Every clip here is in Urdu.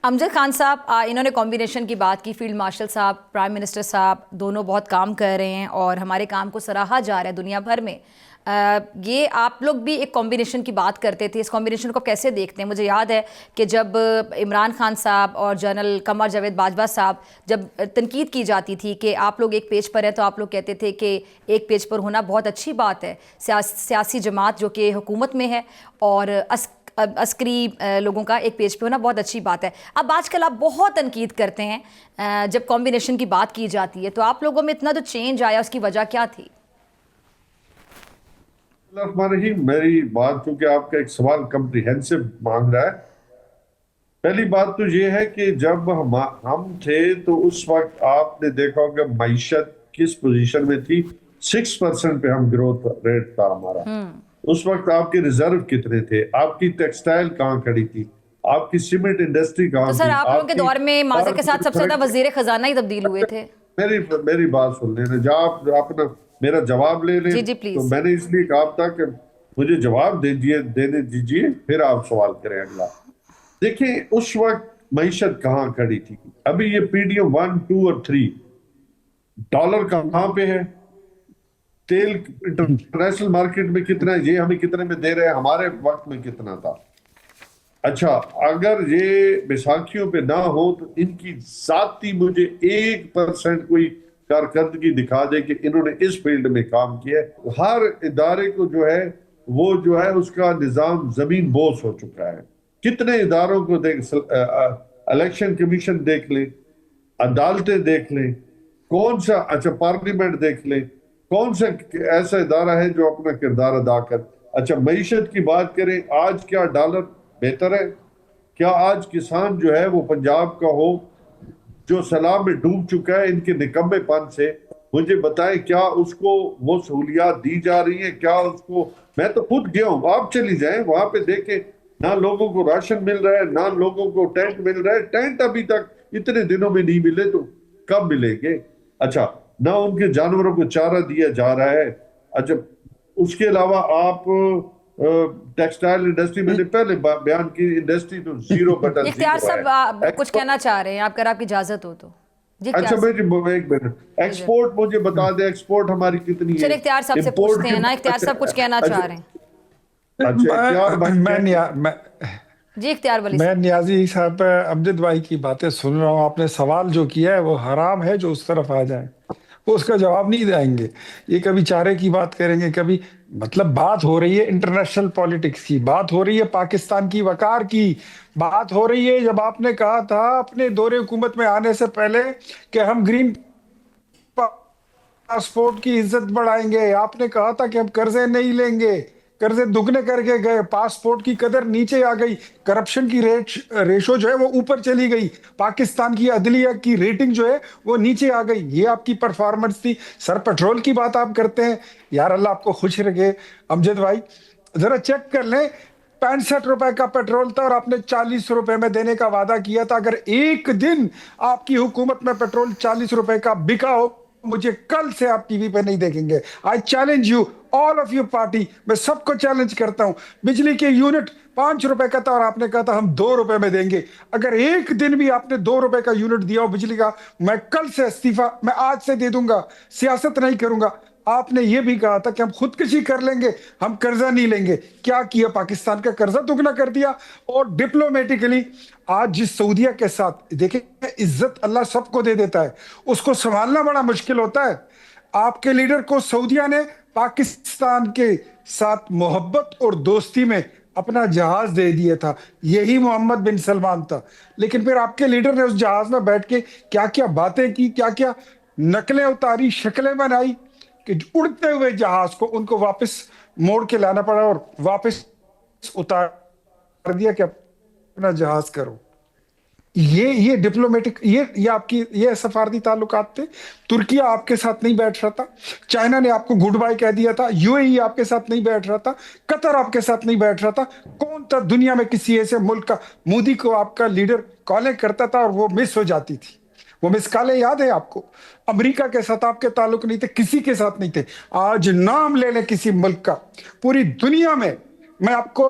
امجد خان صاحب انہوں نے کمبینیشن کی بات کی، فیلڈ مارشل صاحب، پرائم منسٹر صاحب دونوں بہت کام کر رہے ہیں اور ہمارے کام کو سراہا جا رہا ہے دنیا بھر میں۔ یہ آپ لوگ بھی ایک کمبینیشن کی بات کرتے تھے، اس کمبینیشن کو کیسے دیکھتے ہیں؟ مجھے یاد ہے کہ جب عمران خان صاحب اور جنرل قمر جاوید باجوہ صاحب جب تنقید کی جاتی تھی کہ آپ لوگ ایک پیج پر ہیں، تو آپ لوگ کہتے تھے کہ ایک پیج پر ہونا بہت اچھی بات ہے، سیاسی جماعت جو کہ حکومت میں ہے اور عسکری لوگوں کا ایک پیج پہ ہونا بہت اچھی بات ہے۔ اب آج کل آپ بہت تنقید کرتے ہیں جب کمبینیشن کی بات کی جاتی ہے، تو آپ لوگوں میں اتنا جو چینج آیا اس کی وجہ کیا تھی؟ میری بات، چونکہ آپ کا ایک سوال کمپریہنسو مانگ رہا ہے، پہلی بات تو یہ ہے کہ جب ہم تھے تو اس وقت آپ نے دیکھا کہ معیشت کس پوزیشن میں تھی، 6% پہ ہم گروتھ ریٹ تھا ہمارا۔ اس وقت آپ کے ریزرو کتنے تھے، آپ کی ٹیکسٹائل کہاں کھڑی تھی، آپ کی سیمنٹ انڈسٹری تو کہاں سر تھی، آپ لوگوں کے دور میں ماضی کے ساتھ سب سے زیادہ وزیر خزانہ ہی تبدیل ہوئے تھے۔ میری بات سن لیں، جب آپ اپنا میرا جواب لے لیں، جی جی تو پلیز۔ میں نے اس لیے کہا تھا کہ مجھے جواب دینے دیجئے، پھر آپ سوال کریں اگلا۔ دیکھیں اس وقت معیشت کہاں کھڑی تھی، ابھی یہ پی ڈی ایم 1، 2 اور 3، ڈالر کہاں پہ ہے، تیل انٹرنیشنل مارکیٹ میں کتنا ہے، یہ ہمیں کتنے میں دے رہے ہیں، ہمارے وقت میں کتنا تھا۔ اچھا اگر یہ بیساکھیوں پہ نہ ہو تو ان کی ذاتی مجھے 1% کوئی کارکردگی دکھا دے کہ انہوں نے اس فیلڈ میں کام کیا ہے۔ ہر ادارے کو جو ہے وہ جو ہے اس کا نظام زمین بوس ہو چکا ہے۔ کتنے اداروں کو دیکھ، الیکشن کمیشن دیکھ لیں، عدالتیں دیکھ لیں، کون سا، اچھا پارلیمنٹ دیکھ لیں، کون سا ایسا ادارہ ہے جو اپنا کردار ادا کر۔ اچھا معیشت کی بات کریں، آج کیا ڈالر بہتر ہے؟ کیا آج کسان جو ہے وہ پنجاب کا ہو جو سیلاب میں ڈوب چکا ہے ان کے نکمے پن سے، مجھے بتائیں کیا اس کو وہ سہولیات دی جا رہی ہیں؟ کیا اس کو، میں تو خود گیا ہوں، آپ چلی جائیں وہاں پہ دیکھیں، نہ لوگوں کو راشن مل رہا ہے، نہ لوگوں کو ٹینٹ مل رہا ہے۔ ٹینٹ ابھی تک اتنے دنوں میں نہیں ملے تو کب ملیں گے؟ اچھا نہ ان کے جانوروں کو چارہ دیا جا رہا ہے۔ اچھا اس کے علاوہ آپ ٹیکسٹائل انڈسٹری، میں نے پہلے بیان کی، انڈسٹری تو زیرو بٹن اختیار زیرو صاحب ہے۔ کچھ کہنا چاہ رہے ہیں آپ، اگر آپ کی اجازت ہو تو؟ جی اچھا اختیار ایک منٹ، ایکسپورٹ مجھے بتا دیں، ایکسپورٹ ہماری کتنی ہے؟ چلے اختیار صاحب سے امپورٹ پوچھتے ہیں نا، اختیار صاحب کچھ کہنا چاہ رہے ہیں۔ اچھا اختیار بھائی جی اختیار ولی میں صاحب۔ نیازی صاحب امجد بھائی کی باتیں سن رہا ہوں، آپ نے سوال جو کیا ہے وہ حرام ہے جو اس طرف آ جائیں، وہ اس کا جواب نہیں دیں گے۔ یہ کبھی چارے کی بات کریں گے، کبھی مطلب بات ہو رہی ہے انٹرنیشنل پالیٹکس کی، بات ہو رہی ہے پاکستان کی وقار کی، بات ہو رہی ہے جب آپ نے کہا تھا اپنے دور حکومت میں آنے سے پہلے کہ ہم گرین پاسپورٹ کی عزت بڑھائیں گے، آپ نے کہا تھا کہ ہم قرضے نہیں لیں گے، قرضے دگنے کر کے گئے، پاسپورٹ کی قدر نیچے آ گئی، کرپشن کی ریشو جو ہے وہ اوپر چلی گئی، پاکستان کی عدلیہ کی ریٹنگ جو ہے وہ نیچے آ گئی، یہ آپ کی پرفارمنس تھی۔ سر پیٹرول کی بات آپ کرتے ہیں، یار اللہ آپ کو خوش رکھے امجد بھائی، ذرا چیک کر لیں، 65 روپے کا پیٹرول تھا اور آپ نے 40 روپے میں دینے کا وعدہ کیا تھا۔ اگر ایک دن آپ کی حکومت میں پیٹرول 40 روپے کا بکا ہو، مجھے کل سے آپ ٹی وی پہ نہیں دیکھیں گے۔ آئی challenge you all of your party, میں سب کو چیلنج کرتا ہوں۔ بجلی کے یونٹ 5 روپے کا تھا اور آپ نے کہا تھا ہم 2 روپے میں دیں گے، اگر ایک دن بھی آپ نے 2 روپے کا یونٹ دیا ہو بجلی کا، میں کل سے استعفیٰ میں آج سے دے دوں گا، سیاست نہیں کروں گا۔ آپ نے یہ بھی کہا تھا کہ ہم خودکشی کر لیں گے، ہم قرضہ نہیں لیں گے، کیا کیا؟ پاکستان کا قرضہ دگنا کر دیا۔ اور ڈپلومیٹکلی آج جس سعودیہ کے ساتھ دیکھیں، عزت اللہ سب کو دے دیتا ہے، اس کو سنبھالنا بڑا مشکل ہوتا ہے۔ آپ کے لیڈر کو سعودیہ نے پاکستان کے ساتھ محبت اور دوستی میں اپنا جہاز دے دیا تھا، یہی محمد بن سلمان تھا، لیکن پھر آپ کے لیڈر نے اس جہاز میں بیٹھ کے کیا کیا باتیں کی، کیا کیا نقلیں اتاری، شکلیں بنائی کہ اڑتے ہوئے جہاز کو ان کو واپس موڑ کے لانا پڑا اور واپس اتار دیا کہ اپنا جہاز کرو۔ یہ ڈپلومیٹک، یہ آپ کی یہ سفارتی تعلقات تھے۔ ترکیہ آپ کے ساتھ نہیں بیٹھ رہا تھا، چائنا نے آپ کو گڈ بائی کہہ دیا تھا، یو اے ای آپ کے ساتھ نہیں بیٹھ رہا تھا، قطر آپ کے ساتھ نہیں بیٹھ رہا تھا۔ کون تھا دنیا میں کسی ایسے ملک کا؟ مودی کو آپ کا لیڈر کالیں کرتا تھا اور وہ مس ہو جاتی تھی، وہ مس کالیں یاد ہے آپ کو؟ امریکہ کے ساتھ آپ کے تعلق نہیں تھے، کسی کے ساتھ نہیں تھے۔ آج نام لے لیں کسی ملک کا پوری دنیا میں آپ کو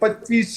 25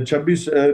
26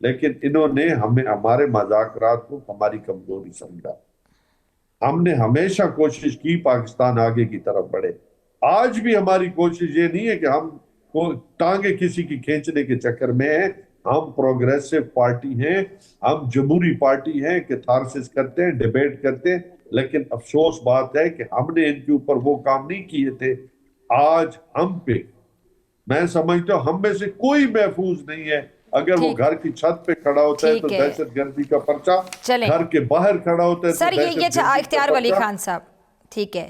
لیکن انہوں نے ہمارے مذاکرات کو ہماری کمزوری سمجھا. ہم نے ہمیشہ کوشش کی پاکستان آگے کی طرف بڑھے. آج بھی ہماری کوشش یہ نہیں ہے کہ ہم ٹانگیں کسی کی کھینچنے کے چکر میں ہیں. ہم پروگریسو پارٹی ہیں, ہم جمہوری پارٹی ہیں, کیتھارسس کرتے ہیں, ڈیبیٹ کرتے ہیں, لیکن افسوس بات ہے کہ ہم نے ان کے اوپر وہ کام نہیں کیے تھے. آج ہم پہ, میں سمجھتا ہوں ہم میں سے کوئی محفوظ نہیں ہے. اگر وہ گھر کی چھت پہ کھڑا ہوتا ہے تو دہشت گردی کا پرچہ, گھر کے باہر کھڑا ہوتا ہے تو سر دہشت گردی کا پرچہ. اختیار ولی خان صاحب, ٹھیک ہے,